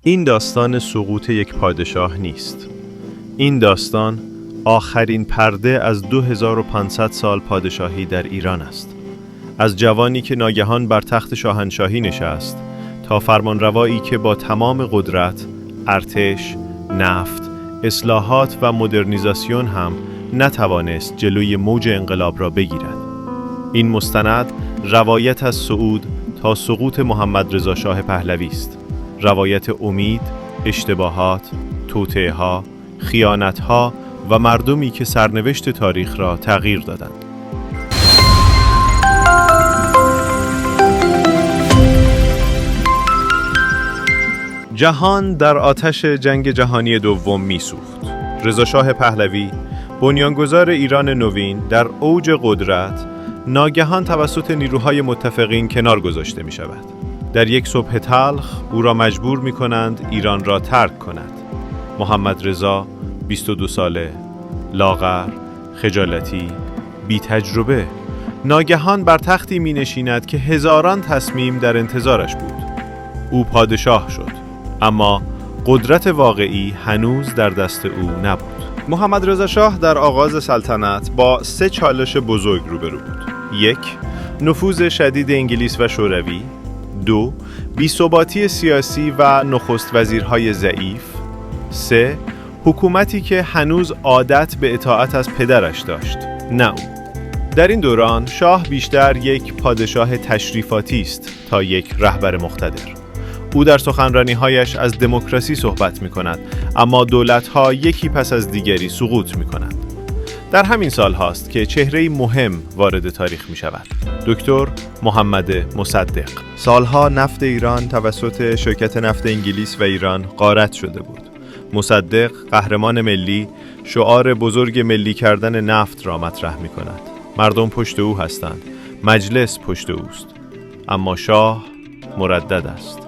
این داستان سقوط یک پادشاه نیست. این داستان آخرین پرده از 2500 سال پادشاهی در ایران است. از جوانی که ناگهان بر تخت شاهنشاهی نشست تا فرمانروایی که با تمام قدرت، ارتش، نفت، اصلاحات و مدرنیزاسیون هم نتوانست جلوی موج انقلاب را بگیرد. این مستند روایت از صعود تا سقوط محمد رضا شاه پهلوی است. روایت امید، اشتباهات، توطئه‌ها، خیانت‌ها و مردمی که سرنوشت تاریخ را تغییر دادند. جهان در آتش جنگ جهانی دوم می‌سوخت. رضا شاه پهلوی، بنیانگذار ایران نوین، در اوج قدرت ناگهان توسط نیروهای متفقین کنار گذاشته می‌شود. در یک صبح تلخ او را مجبور می‌کنند ایران را ترک کند. محمد رضا 22 ساله، لاغر، خجالتی، بی تجربه، ناگهان بر تختی می‌نشیند که هزاران تصمیم در انتظارش بود. او پادشاه شد، اما قدرت واقعی هنوز در دست او نبود. محمد رضا شاه در آغاز سلطنت با 3 چالش بزرگ روبرو بود. 1. نفوذ شدید انگلیس و شوروی. 2. بی‌ثباتی سیاسی و نخست وزیرهای ضعیف. 3. حکومتی که هنوز عادت به اطاعت از پدرش داشت، نه او. در این دوران شاه بیشتر یک پادشاه تشریفاتی است تا یک رهبر مقتدر. او در سخنرانی‌هایش از دموکراسی صحبت می‌کند، اما دولت‌ها یکی پس از دیگری سقوط می‌کنند. در همین سال هاست که چهره‌ای مهم وارد تاریخ می‌شود. دکتر محمد مصدق. سالها نفت ایران توسط شرکت نفت انگلیس و ایران غارت شده بود. مصدق، قهرمان ملی، شعار بزرگ ملی کردن نفت را مطرح می‌کند. مردم پشت او هستند، مجلس پشت اوست، اما شاه مردد است.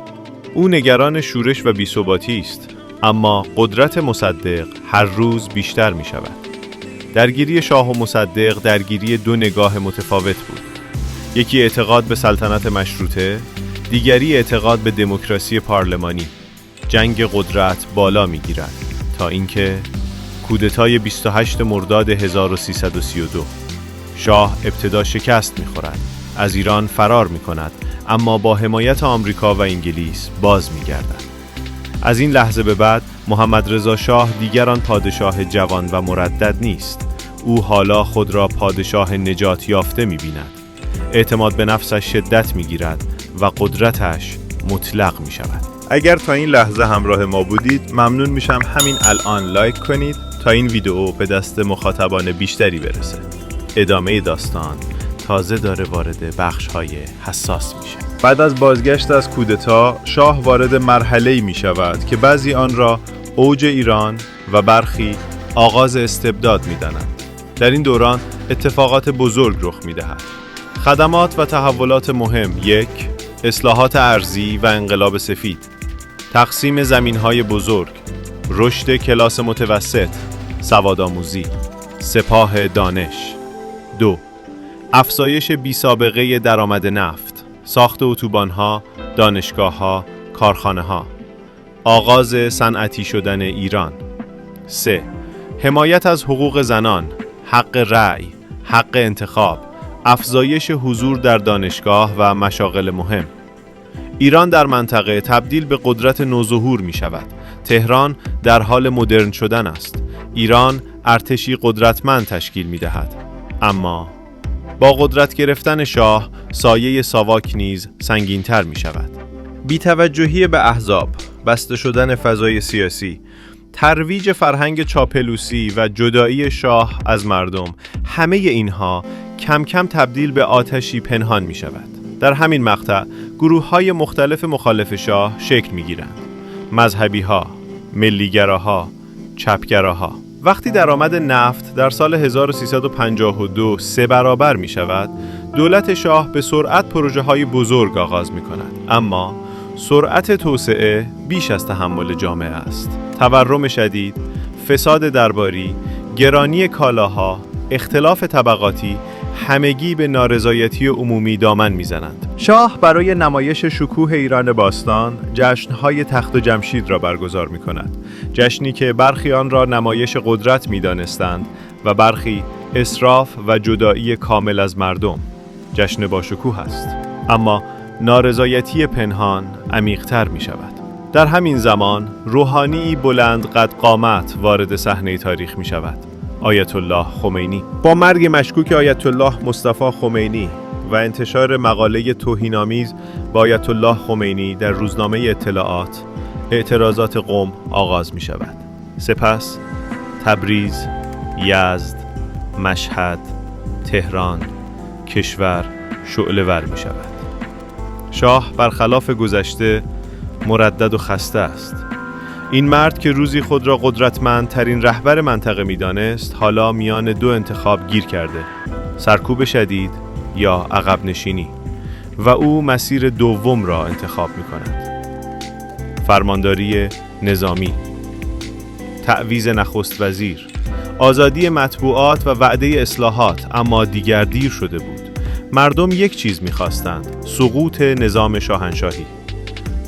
او نگران شورش و بی‌ثباتی است، اما قدرت مصدق هر روز بیشتر می شود. درگیری شاه و مصدق درگیری 2 نگاه متفاوت بود. یکی اعتقاد به سلطنت مشروطه، دیگری اعتقاد به دموکراسی پارلمانی. جنگ قدرت بالا می گیرد تا اینکه کودتای 28 مرداد 1332. شاه ابتدا شکست می خورد، از ایران فرار می کند، اما با حمایت آمریکا و انگلیس باز می‌گردد. از این لحظه به بعد محمد رضا شاه دیگر آن پادشاه جوان و مردد نیست. او حالا خود را پادشاه نجات یافته می‌بیند. اعتماد به نفسش شدت می‌گیرد و قدرتش مطلق می‌شود. اگر تا این لحظه همراه ما بودید، ممنون میشم همین الان لایک کنید تا این ویدیو به دست مخاطبان بیشتری برسه. ادامه داستان تازه داره وارد بخش‌های حساس میشه. بعد از بازگشت از کودتا، شاه وارد مرحله‌ای میشود که بعضی آن را اوج ایران و برخی آغاز استبداد میدانند. در این دوران اتفاقات بزرگ رخ میدهد. خدمات و تحولات مهم: 1. اصلاحات ارضی و انقلاب سفید. تقسیم زمین‌های بزرگ. رشد کلاس متوسط. سوادآموزی. سپاه دانش. 2. افزایش بی‌سابقه درآمد نفت، ساخت اتوبان‌ها، دانشگاه‌ها، کارخانه‌ها، آغاز صنعتی شدن ایران. 3. حمایت از حقوق زنان، حق رأی، حق انتخاب، افزایش حضور در دانشگاه و مشاغل مهم. ایران در منطقه تبدیل به قدرت نوظهور می‌شود. تهران در حال مدرن شدن است. ایران ارتشی قدرتمند تشکیل می‌دهد. اما با قدرت گرفتن شاه، سایه ساواک نیز سنگین‌تر می‌شود. بی‌توجهی به احزاب، بسته شدن فضای سیاسی، ترویج فرهنگ چاپلوسی و جدایی شاه از مردم، همه اینها کم کم تبدیل به آتشی پنهان می‌شود. در همین مقطع گروه‌های مختلف مخالف شاه شکل می‌گیرند. مذهبی‌ها، ملی‌گراها، چپگراها. وقتی درآمد نفت در سال 1352 3 برابر می شود، دولت شاه به سرعت پروژه‌های بزرگ آغاز می کند. اما سرعت توسعه بیش از تحمل جامعه است. تورم شدید، فساد درباری، گرانی کالاها، اختلاف طبقاتی همگی به نارضایتی عمومی دامن می زنند. شاه برای نمایش شکوه ایران باستان جشن‌های تخت و جمشید را برگزار می‌کند. جشنی که برخی آن را نمایش قدرت می‌دانستند و برخی اسراف و جدایی کامل از مردم. جشن با شکوه است، اما نارضایتی پنهان عمیق‌تر می‌شود. در همین زمان روحانی بلند قد قامت وارد صحنه تاریخ می‌شود. آیت الله خمینی. با مرگ مشکوک آیت الله مصطفی خمینی و انتشار مقاله توهین‌آمیز با آیت الله خمینی در روزنامه اطلاعات، اعتراضات قم آغاز می‌شود. سپس تبریز، یزد، مشهد، تهران، کشور شعله‌ور می‌شود. شاه برخلاف گذشته مردد و خسته است. این مرد که روزی خود را قدرتمندترین رهبر منطقه می‌دانست، حالا میان دو انتخاب گیر کرده: سرکوب شدید یا عقب نشینی، و او مسیر دوم را انتخاب می‌کند. فرمانداری نظامی، تعویض نخست وزیر، آزادی مطبوعات و وعده اصلاحات، اما دیگر دیر شده بود. مردم یک چیز می‌خواستند: سقوط نظام شاهنشاهی.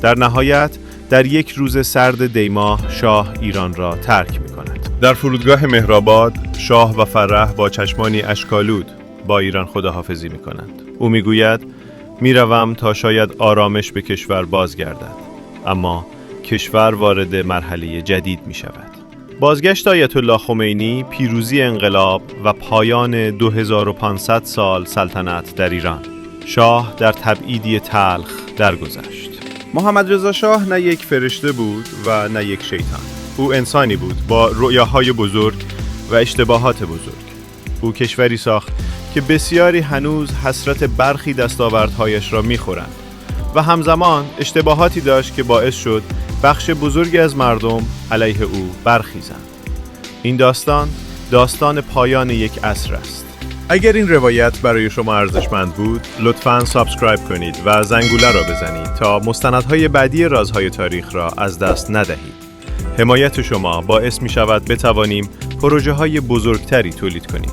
در نهایت در یک روز سرد دیماه شاه ایران را ترک می‌کند. در فرودگاه مهرآباد شاه و فرح با چشمانی اشک‌آلود با ایران خداحافظی می‌کنند. او می‌گوید می‌روم تا شاید آرامش به کشور بازگردد، اما کشور وارد مرحله جدید می‌شود. بازگشت آیت الله خمینی، پیروزی انقلاب و پایان 2500 سال سلطنت در ایران. شاه در تبعیدی تلخ درگذشت. محمد رضا شاه نه یک فرشته بود و نه یک شیطان. او انسانی بود با رؤیاهای بزرگ و اشتباهات بزرگ. او کشوری ساخت که بسیاری هنوز حسرت برخی دستاوردهایش را می‌خورند و همزمان اشتباهاتی داشت که باعث شد بخش بزرگی از مردم علیه او برخیزند. این داستان پایان یک عصر است. اگر این روایت برای شما ارزشمند بود، لطفاً سابسکرایب کنید و زنگوله را بزنید تا مستندهای بعدی رازهای تاریخ را از دست ندهید. حمایت شما باعث می شود بتوانیم پروژه‌های بزرگتری تولید کنیم.